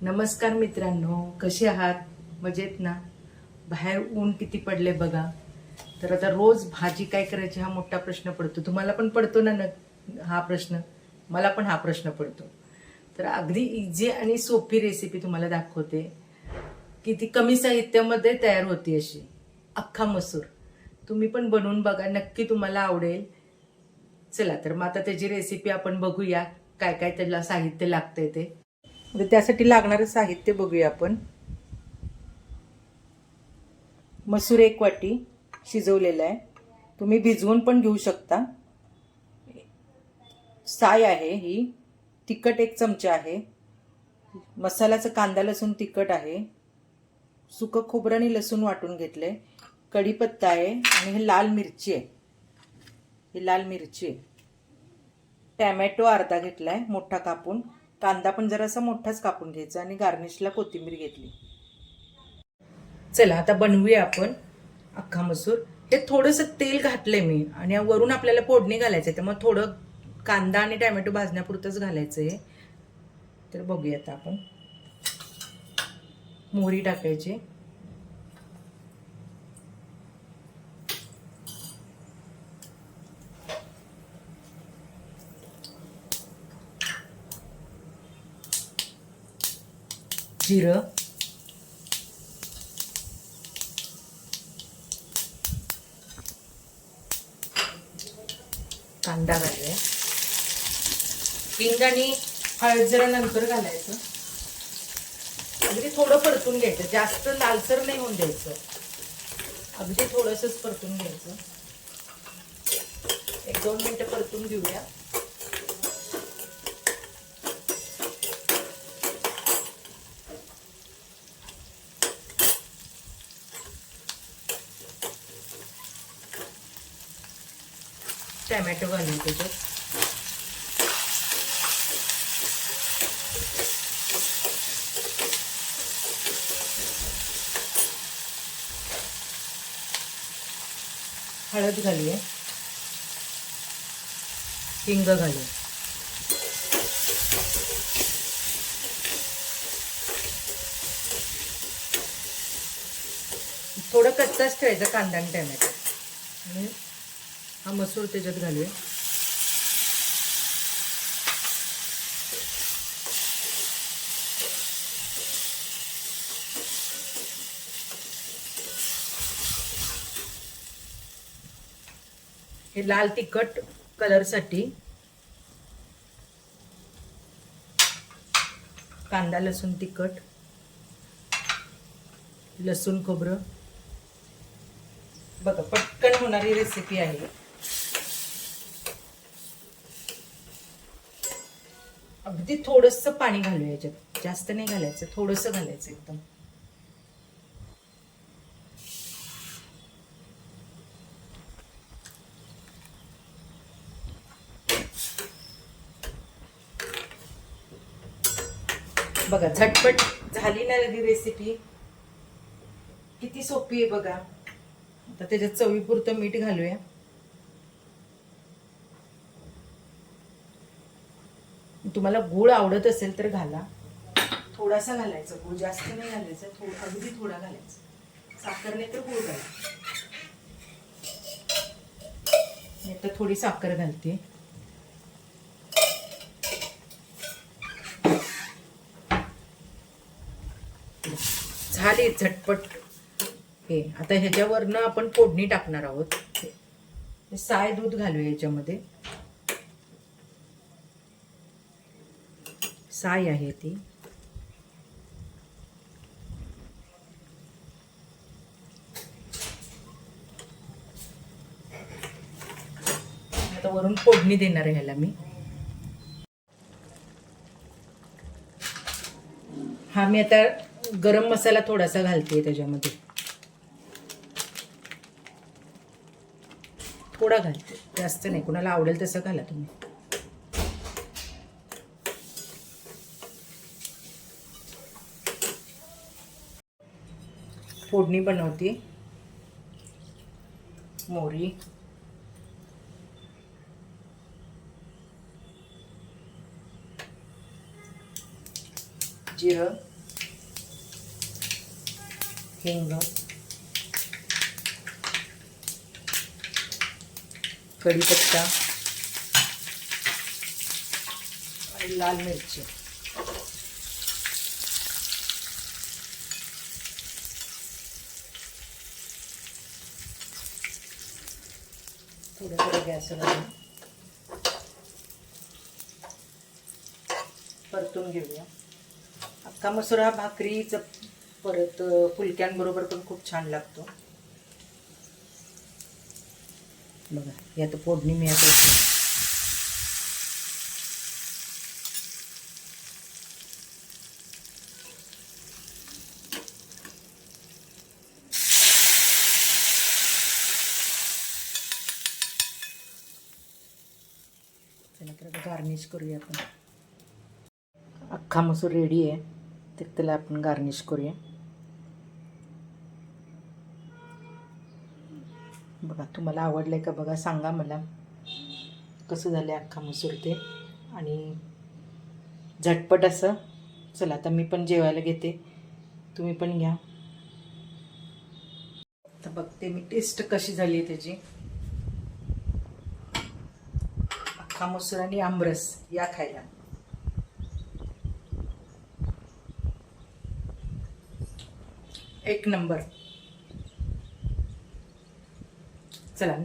नमस्कार मित्रांनो, कसे आहात? मजेत ना? बाहेर ऊन किती पडले बघा. तर आता रोज भाजी काय करायची हा मोठा प्रश्न पडतो. तुम्हाला पण पडतो ना हा प्रश्न? मला पण हा प्रश्न पडतो. तर अगदी इझी आणि सोपी रेसिपी तुम्हाला दाखवते की ती कमी साहित्यामध्ये तयार होती अशी. अख्खा मसूर. तुम्ही पण बनवून बघा, नक्की तुम्हाला आवडेल. चला तर मग आता त्याची रेसिपी आपण बघूया. काय काय त्याला साहित्य लागतंय ते. तर त्यासाठी लागणारं साहित्य बघूया आपण. मसूर 1 वाटी शिजवलेला आहे. तुम्ही भिजवून पण घेऊ शकता. साय आहे ही. तिखट 1 चमचा आहे. मसाल्याचं कांदा लसूण तिखट आहे. सुकं खोबरं आणि लसूण वाटून घेतलंय. कढीपत्ता आहे आणि हे लाल मिरची आहे. ही लाल मिरची आहे. टॅमॅटो अर्धा घेतलाय मोठा कापून. कांदा पण जरासा मोठाच कापून घ्यायचा आणि गार्निशला कोथिंबीर घेतली. चला आता बनवूया आपण अख्खा मसूर. हे थोडंसं तेल घातलंय मी आणि वरून आपल्याला फोडणी घालायचं आहे, त्यामुळे थोडं कांदा आणि टॅमॅटो भाजण्यापुरतंच घालायचं आहे. तर बघूया आता आपण. मोहरी टाकायची. जिरं, कांदा घालूया. हिंग आणि हळद जरा नंतर घालायचं. अगदी थोडं परतून घ्यायचं, जास्त लालसर नाही होऊन द्यायचं. अगदी थोडंसंच परतून घ्यायचं. 1-2 मिनिटं परतून घेऊया. टॅमॅटो घालून त्याच्यात. हळद घालूया. हिंग घालूया. थोडं कच्चाच ठेवायचा कांदा आणि टॅमॅटो. आणि हा मसूर त्याच्यात घालूया. हे लाल तिखट कलरसाठी. कांदा लसूण तिखट, लसूण खोबरं. बघा, पटकन होणारी रेसिपी आहे. अगदी थोडंसं पाणी घालूया याच्यात, जास्त नाही घालायचं, थोडंसं घालायचं एकदम. बघा, झटपट झाली ना ही रेसिपी. किती सोपी आहे बघा. आता त्याच्यात चवीपुरतं मीठ घालूया. तुम्हाला गूळ आवडत असेल तर घाला. थोडासा घालायचा गूळ, जास्त नाही घालायचं, अगदी थोडा घालायचा. साखर नाही तर गूळ घाला. मी आता थोडी साखर घालते. झाली झटपट. हे आता ह्याच्यावरनं आपण फोडणी टाकणार आहोत. साय दूध घालूया याच्यामध्ये. साय आहे ती. आता वरून फोडणी देणार आहे ह्याला मी. हा मी आता गरम मसाला थोडासा घालते त्याच्यामध्ये. थोडा घालते, जास्त नाही. कुणाला आवडेल तसं घाला तुम्ही. फोडणी बनवते. मोहरी, जिरं, हिंग, कढीपत्ता आणि लाल मिरची. थोडं गॅसवर परतून घेऊया. अख्खा मसूर हा भाकरीचं परत फुलक्यांबरोबर पण खूप छान लागतो. बघा यात फोडणी मी आता गार्निश करूया. आपण अख्खा मसूर रेडी आहे, तर त्याला आपण गार्निश करूया. बघा तुम्हाला आवडलं का बघा, सांगा मला कसं झालं अख्खा मसूर ते. आणि झटपट असं. चला आता मी पण जेवायला घेते, तुम्ही पण घ्या. तर बघते मी टेस्ट कशी झाली आहे त्याची. अख्खा मसूर आणि आमरस या खायला. एक नंबर. चला